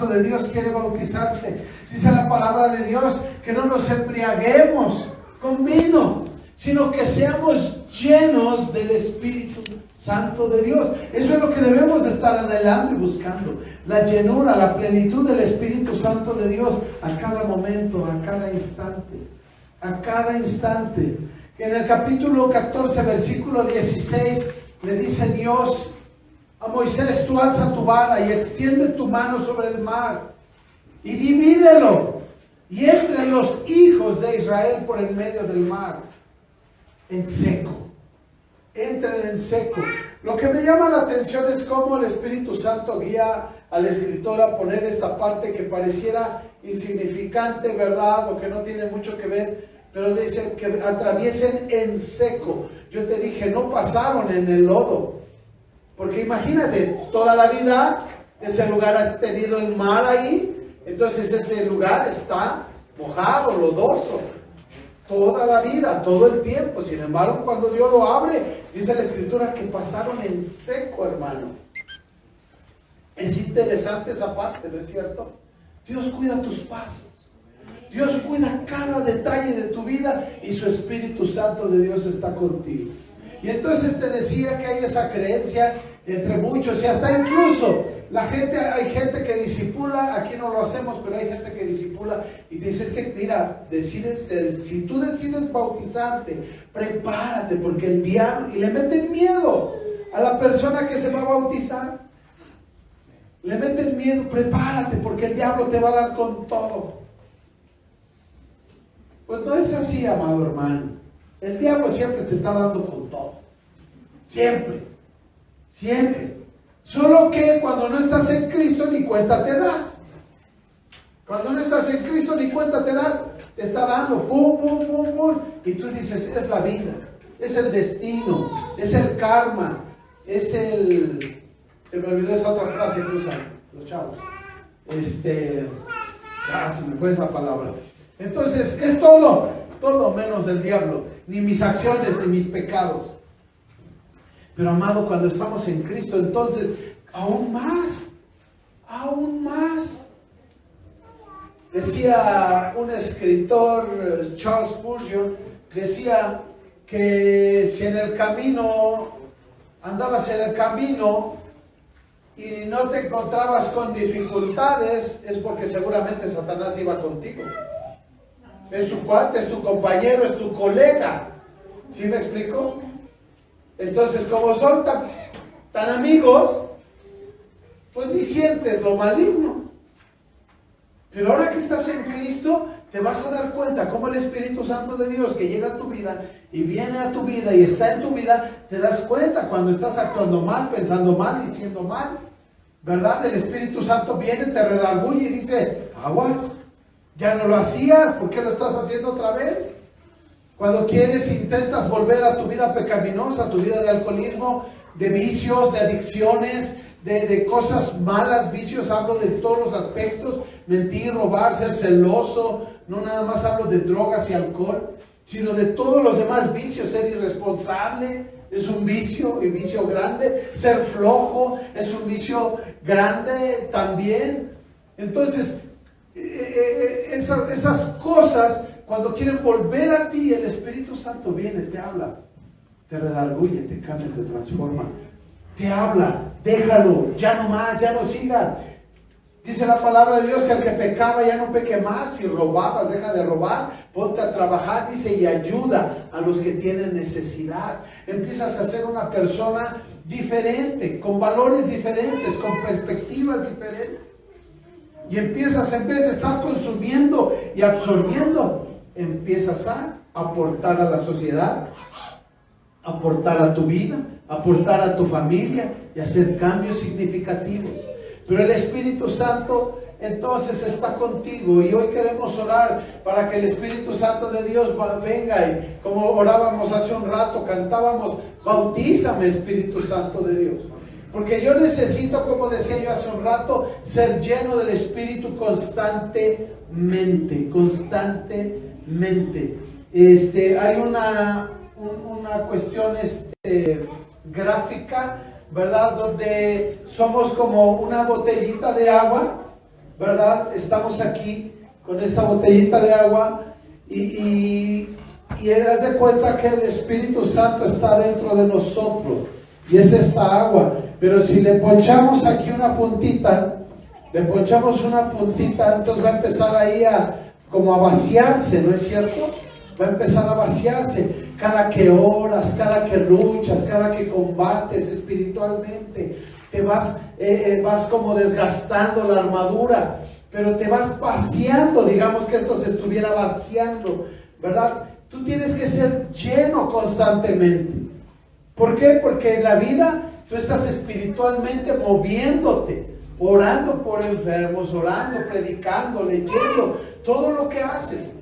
Santo de Dios quiere bautizarte. Dice la palabra de Dios que no nos embriaguemos con vino, sino que seamos llenos del Espíritu Santo de Dios. Eso es lo que debemos de estar anhelando y buscando. La llenura, la plenitud del Espíritu Santo de Dios a cada momento, a cada instante. A cada instante. En el capítulo 14, versículo 16, le dice Dios a Moisés: tú alza tu vara y extiende tu mano sobre el mar y divídelo, y entre los hijos de Israel por el medio del mar en seco. Entren en seco. Lo que me llama la atención es cómo el Espíritu Santo guía al escritor a poner esta parte que pareciera insignificante, ¿verdad? O que no tiene mucho que ver, pero dice que atraviesen en seco. Yo te dije, no pasaron en el lodo, porque imagínate, toda la vida ese lugar ha tenido el mar ahí, entonces ese lugar está mojado, lodoso. Toda la vida, todo el tiempo. Sin embargo, cuando Dios lo abre, dice la Escritura que pasaron en seco, hermano. Es interesante esa parte, ¿no es cierto? Dios cuida tus pasos. Dios cuida cada detalle de tu vida y su Espíritu Santo de Dios está contigo. Y entonces te decía que hay esa creencia entre muchos y hasta incluso hay gente que discipula, aquí no lo hacemos, pero hay gente que discipula y dices que mira, si tú decides bautizarte, prepárate porque el diablo, y le meten miedo a la persona que se va a bautizar, le meten miedo, prepárate porque el diablo te va a dar con todo. Pues no es así, amado hermano. El diablo siempre te está dando con todo, siempre. Solo que cuando no estás en Cristo ni cuenta te das. Cuando no estás en Cristo ni cuenta te das, te está dando pum, pum, pum, pum. Y tú dices, es la vida, es el destino, es el karma, se me olvidó esa otra frase que usan los chavos. Se me fue esa palabra. Entonces, es todo menos el diablo, ni mis acciones, ni mis pecados. Pero amado, cuando estamos en Cristo, entonces, aún más. Decía un escritor, Charles Spurgeon, decía que si andabas en el camino y no te encontrabas con dificultades, es porque seguramente Satanás iba contigo. Es tu cuate, es tu compañero, es tu colega. ¿Sí me explico? Entonces, como son tan amigos, pues ni sientes lo maligno. Pero ahora que estás en Cristo, te vas a dar cuenta cómo el Espíritu Santo de Dios que llega a tu vida y viene a tu vida y está en tu vida, te das cuenta cuando estás actuando mal, pensando mal, diciendo mal, ¿verdad? El Espíritu Santo viene, te redarguye y dice, aguas, ya no lo hacías, ¿por qué lo estás haciendo otra vez? Cuando intentas volver a tu vida pecaminosa, a tu vida de alcoholismo, de vicios, de adicciones, de cosas malas, vicios, hablo de todos los aspectos, mentir, robar, ser celoso, no nada más hablo de drogas y alcohol, sino de todos los demás vicios, ser irresponsable, es un vicio, y vicio grande, ser flojo, es un vicio grande también. Entonces, esas cosas, cuando quieren volver a ti, el Espíritu Santo viene, te habla, te redarguye, te cambia, te transforma, te habla, déjalo, ya no más, ya no sigas. Dice la palabra de Dios que el que pecaba ya no peque más, si robabas, deja de robar, ponte a trabajar, dice, y ayuda a los que tienen necesidad. Empiezas a ser una persona diferente, con valores diferentes, con perspectivas diferentes. Y empiezas, en vez de estar consumiendo y absorbiendo, empiezas a aportar a la sociedad, aportar a tu vida, aportar a tu familia y hacer cambios significativos. Pero el Espíritu Santo entonces está contigo y hoy queremos orar para que el Espíritu Santo de Dios venga y como orábamos hace un rato, cantábamos, bautízame Espíritu Santo de Dios. Porque yo necesito, como decía yo hace un rato, ser lleno del Espíritu constantemente. Hay una cuestión gráfica, ¿verdad? Donde somos como una botellita de agua ¿verdad? Estamos aquí con esta botellita de agua y haz de cuenta que el Espíritu Santo está dentro de nosotros y es esta agua. Pero si le ponchamos aquí una puntita, entonces va a empezar ahí como a vaciarse, ¿no es cierto? Va a empezar a vaciarse cada que oras, cada que luchas, cada que combates espiritualmente. Te vas como desgastando la armadura, pero te vas vaciando, digamos que esto se estuviera vaciando, ¿verdad? Tú tienes que ser lleno constantemente. ¿Por qué? Porque en la vida tú estás espiritualmente moviéndote, orando por enfermos, orando, predicando, leyendo, todo lo que haces.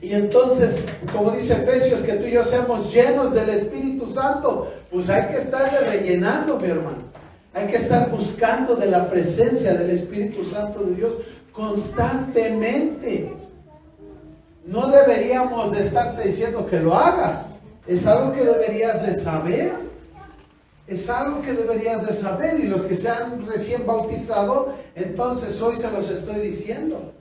Y entonces, como dice Efesios, que tú y yo seamos llenos del Espíritu Santo, pues hay que estarle rellenando, mi hermano. Hay que estar buscando de la presencia del Espíritu Santo de Dios constantemente. No deberíamos de estarte diciendo que lo hagas. Es algo que deberías de saber. Es algo que deberías de saber. Y los que se han recién bautizado, entonces hoy se los estoy diciendo.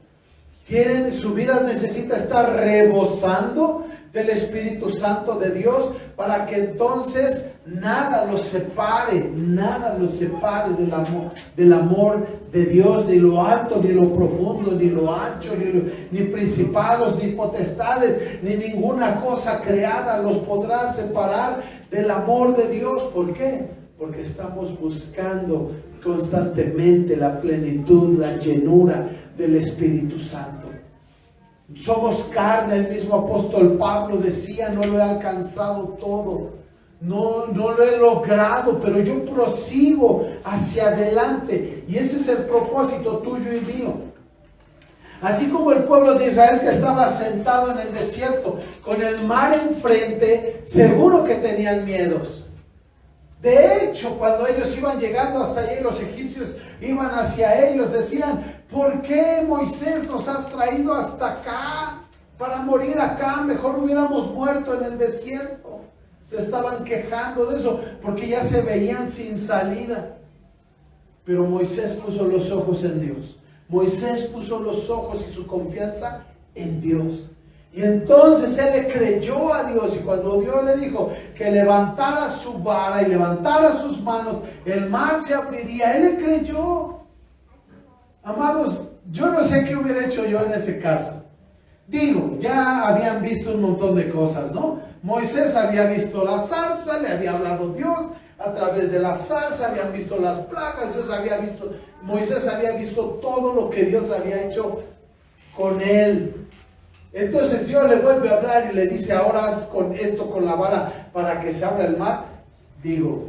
Su vida necesita estar rebosando del Espíritu Santo de Dios para que entonces nada los separe del amor de Dios, ni lo alto, ni lo profundo, ni lo ancho, ni principados, ni potestades, ni ninguna cosa creada los podrá separar del amor de Dios. ¿Por qué? Porque estamos buscando constantemente la plenitud, la llenura del Espíritu Santo. Somos carne, el mismo apóstol Pablo decía, no lo he alcanzado todo, no lo he logrado, pero yo prosigo hacia adelante, y ese es el propósito tuyo y mío. Así como el pueblo de Israel que estaba sentado en el desierto con el mar enfrente, seguro que tenían miedos. De hecho, cuando ellos iban llegando hasta allí, los egipcios iban hacia ellos, decían: ¿por qué, Moisés, nos has traído hasta acá para morir acá? Mejor hubiéramos muerto en el desierto. Se estaban quejando de eso porque ya se veían sin salida. Pero Moisés puso los ojos en Dios. Moisés puso los ojos y su confianza en Dios. Y entonces él le creyó a Dios, y cuando Dios le dijo que levantara su vara y levantara sus manos, el mar se abriría, él le creyó. Amados, yo no sé qué hubiera hecho yo en ese caso. Digo, ya habían visto un montón de cosas, ¿no? Moisés había visto la zarza, le había hablado Dios a través de la zarza, habían visto las plagas, Moisés había visto todo lo que Dios había hecho con él. Entonces Dios le vuelve a hablar y le dice: ahora haz con esto, con la vara, para que se abra el mar. Digo,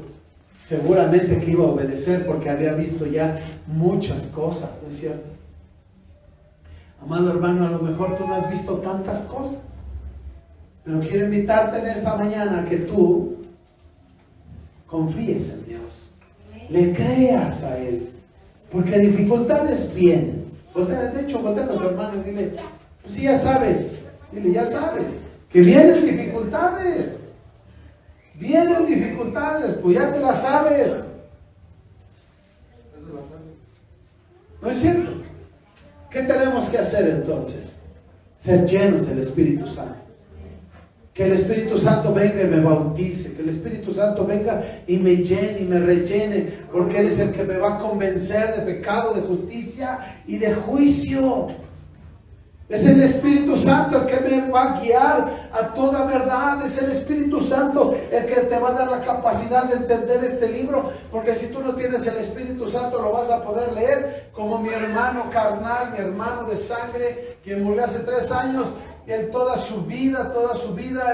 seguramente que iba a obedecer porque había visto ya muchas cosas, ¿no es cierto? Amado hermano, a lo mejor tú no has visto tantas cosas, pero quiero invitarte en esta mañana a que tú confíes en Dios, le creas a Él, porque dificultades vienen. De hecho, voltea con tu hermano y dile: pues sí, ya sabes, ya sabes que vienen dificultades, pues ya te las sabes. ¿No es cierto? ¿Qué tenemos que hacer entonces? Ser llenos del Espíritu Santo. Que el Espíritu Santo venga y me bautice, que el Espíritu Santo venga y me llene y me rellene, porque Él es el que me va a convencer de pecado, de justicia y de juicio. Es el Espíritu Santo el que me va a guiar a toda verdad. Es el Espíritu Santo el que te va a dar la capacidad de entender este libro. Porque si tú no tienes el Espíritu Santo, lo vas a poder leer como mi hermano carnal, mi hermano de sangre, quien murió hace 3 años. Él toda su vida,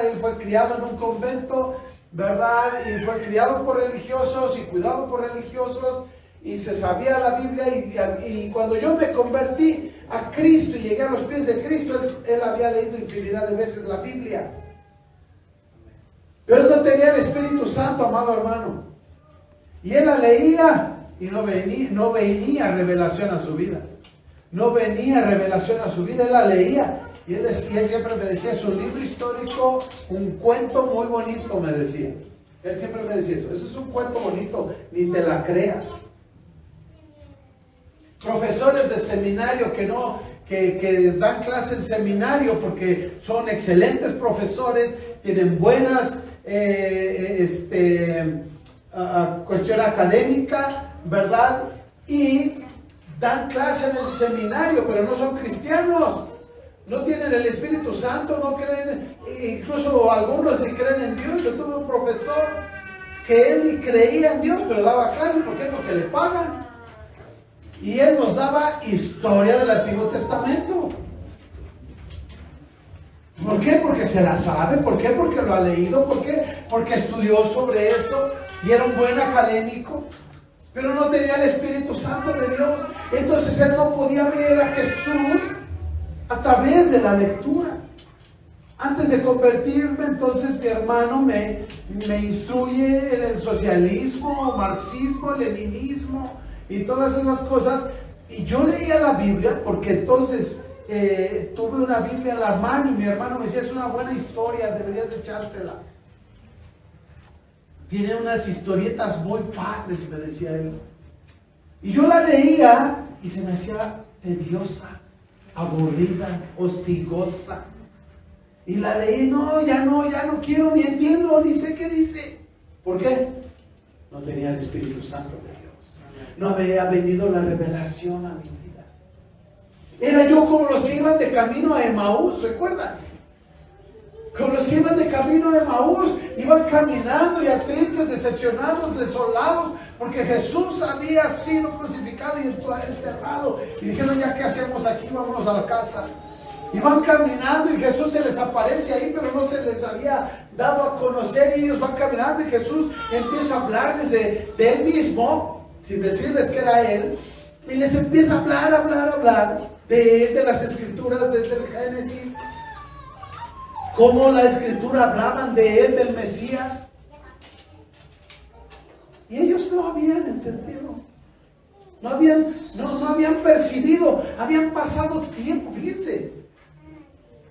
él fue criado en un convento, ¿verdad? Y fue criado por religiosos y cuidado por religiosos. Y se sabía la Biblia, y cuando yo me convertí a Cristo y llegué a los pies de Cristo, él había leído infinidad de veces la Biblia. Pero él no tenía el Espíritu Santo, amado hermano. Y él la leía y no venía revelación a su vida. No venía revelación a su vida, él la leía. Y él siempre me decía: es un libro histórico, un cuento muy bonito, me decía. Él siempre me decía eso es un cuento bonito, ni te la creas. profesores de seminario que dan clase en seminario porque son excelentes profesores, tienen buenas cuestión académica, ¿verdad? Y dan clase en el seminario, pero no son cristianos. No tienen el Espíritu Santo, no creen, incluso algunos ni creen en Dios. Yo tuve un profesor que él ni creía en Dios, pero daba clase. ¿Por qué? Porque le pagan. Y él nos daba historia del Antiguo Testamento. ¿Por qué? Porque se la sabe. ¿Por qué? Porque lo ha leído. ¿Por qué? Porque estudió sobre eso y era un buen académico, pero no tenía el Espíritu Santo de Dios. Entonces él no podía ver a Jesús a través de la lectura. Antes de convertirme, entonces mi hermano me instruye en el socialismo, marxismo, leninismo y todas esas cosas. Y yo leía la Biblia porque entonces tuve una Biblia en la mano y mi hermano me decía, es una buena historia, deberías echártela. Tiene unas historietas muy padres, me decía él. Y yo la leía y se me hacía tediosa, aburrida, hostigosa. Y la leí, ya no quiero, ni entiendo, ni sé qué dice. ¿Por qué? No tenía el Espíritu Santo de Dios. No había venido la revelación a mi vida. Era yo como los que iban de camino a Emaús, ¿recuerdan? Como los que iban de camino a Emaús, iban caminando ya tristes, decepcionados, desolados, porque Jesús había sido crucificado y enterrado. Y dijeron, ya qué hacemos aquí, vámonos a la casa. Iban caminando y Jesús se les aparece ahí, pero no se les había dado a conocer. Y ellos van caminando y Jesús empieza a hablarles de él mismo, sin decirles que era él. Y les empieza a hablar de las Escrituras desde el Génesis. Cómo la Escritura hablaban de él, del Mesías. Y ellos no habían entendido. No habían percibido. Habían pasado tiempo. Fíjense.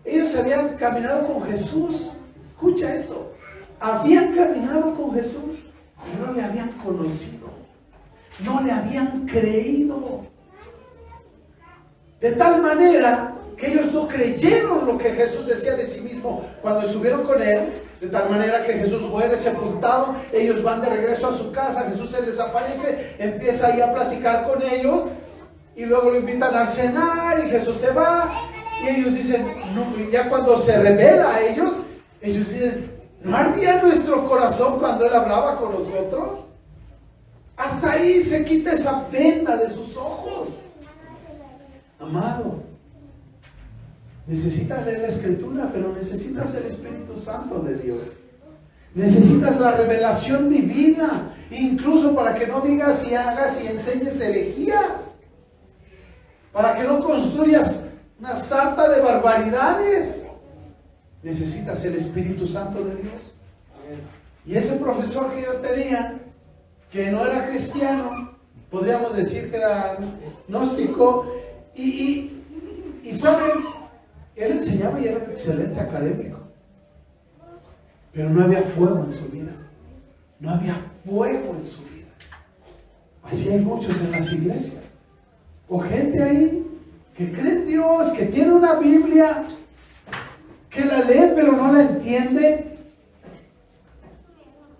Ellos habían caminado con Jesús. Escucha eso. Habían caminado con Jesús. Pero no le habían conocido. No le habían creído. De tal manera que ellos no creyeron lo que Jesús decía de sí mismo cuando estuvieron con él, de tal manera que Jesús muere sepultado, ellos van de regreso a su casa, Jesús se les aparece, empieza ahí a platicar con ellos, y luego lo invitan a cenar, y Jesús se va, y ellos dicen, no, ya cuando se revela a ellos dicen, ¿no ardía nuestro corazón cuando Él hablaba con nosotros? Hasta ahí se quita esa venda de sus ojos. Amado, necesitas leer la Escritura, pero necesitas el Espíritu Santo de Dios. Necesitas la revelación divina, incluso para que no digas y hagas y enseñes herejías, para que no construyas una sarta de barbaridades. Necesitas el Espíritu Santo de Dios. Y ese profesor que yo tenía, que no era cristiano, podríamos decir que era gnóstico, y sabes, él enseñaba y era un excelente académico, pero no había fuego en su vida. No había fuego en su vida. Así hay muchos en las iglesias, o gente ahí que cree en Dios, que tiene una Biblia, que la lee pero no la entiende,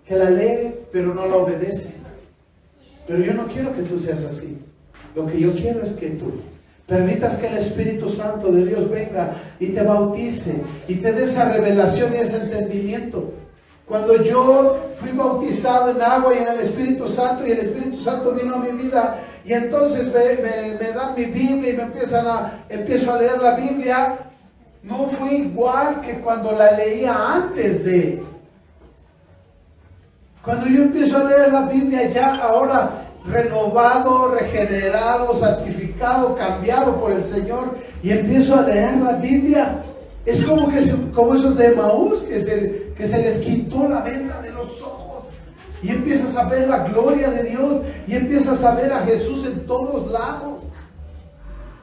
que la lee pero no la obedece. Pero yo no quiero que tú seas así. Lo que yo quiero es que tú permitas que el Espíritu Santo de Dios venga y te bautice y te dé esa revelación y ese entendimiento. Cuando yo fui bautizado en agua y en el Espíritu Santo, y el Espíritu Santo vino a mi vida, y entonces me dan mi Biblia y empiezo a leer la Biblia, no fue igual que cuando la leía antes de. Cuando yo empiezo a leer la Biblia ya ahora renovado, regenerado, santificado, cambiado por el Señor, y empiezo a leer la Biblia, es como esos de Emaús que se les quitó la venda de los ojos, y empiezas a ver la gloria de Dios, y empiezas a ver a Jesús en todos lados.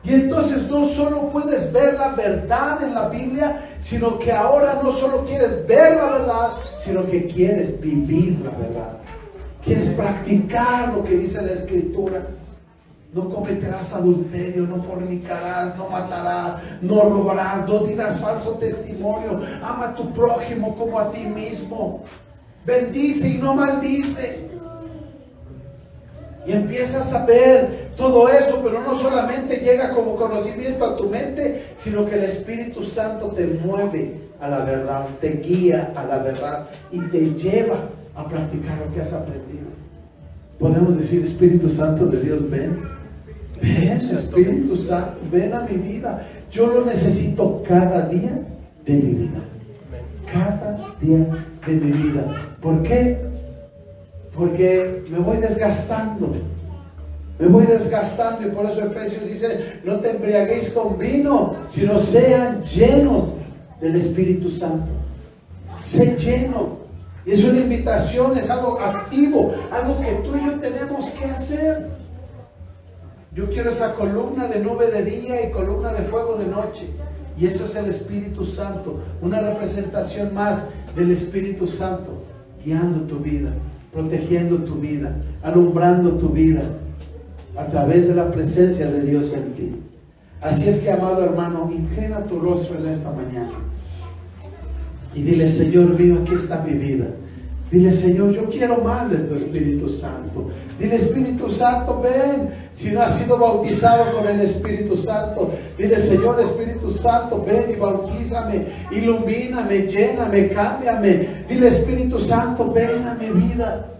Y entonces no solo puedes ver la verdad en la Biblia, sino que ahora no solo quieres ver la verdad, sino que quieres vivir la verdad. Quieres practicar lo que dice la Escritura. No cometerás adulterio, no fornicarás, no matarás, no robarás, no dirás falso testimonio. Ama a tu prójimo como a ti mismo. Bendice y no maldice. Y empiezas a ver todo eso, pero no solamente llega como conocimiento a tu mente, sino que el Espíritu Santo te mueve a la verdad, te guía a la verdad y te lleva a practicar lo que has aprendido. Podemos decir: Espíritu Santo de Dios, ven. Ven, Espíritu Santo, ven a mi vida. Yo lo necesito cada día de mi vida. Cada día de mi vida. ¿Por qué? Porque me voy desgastando. Me voy desgastando, y por eso Efesios dice: no te embriaguéis con vino, sino sean llenos del Espíritu Santo. Sé lleno. Y es una invitación, es algo activo, algo que tú y yo tenemos que hacer. Yo quiero esa columna de nube de día y columna de fuego de noche. Y eso es el Espíritu Santo, una representación más del Espíritu Santo, guiando tu vida, protegiendo tu vida, alumbrando tu vida a través de la presencia de Dios en ti. Así es que, amado hermano, inclina tu rostro en esta mañana y dile: Señor mío, aquí está mi vida. Dile: Señor, yo quiero más de tu Espíritu Santo. Dile: Espíritu Santo, ven. Si no has sido bautizado con el Espíritu Santo, dile: Señor Espíritu Santo, ven y bautízame, ilumíname, lléname, cámbiame. Dile: Espíritu Santo, ven a mi vida.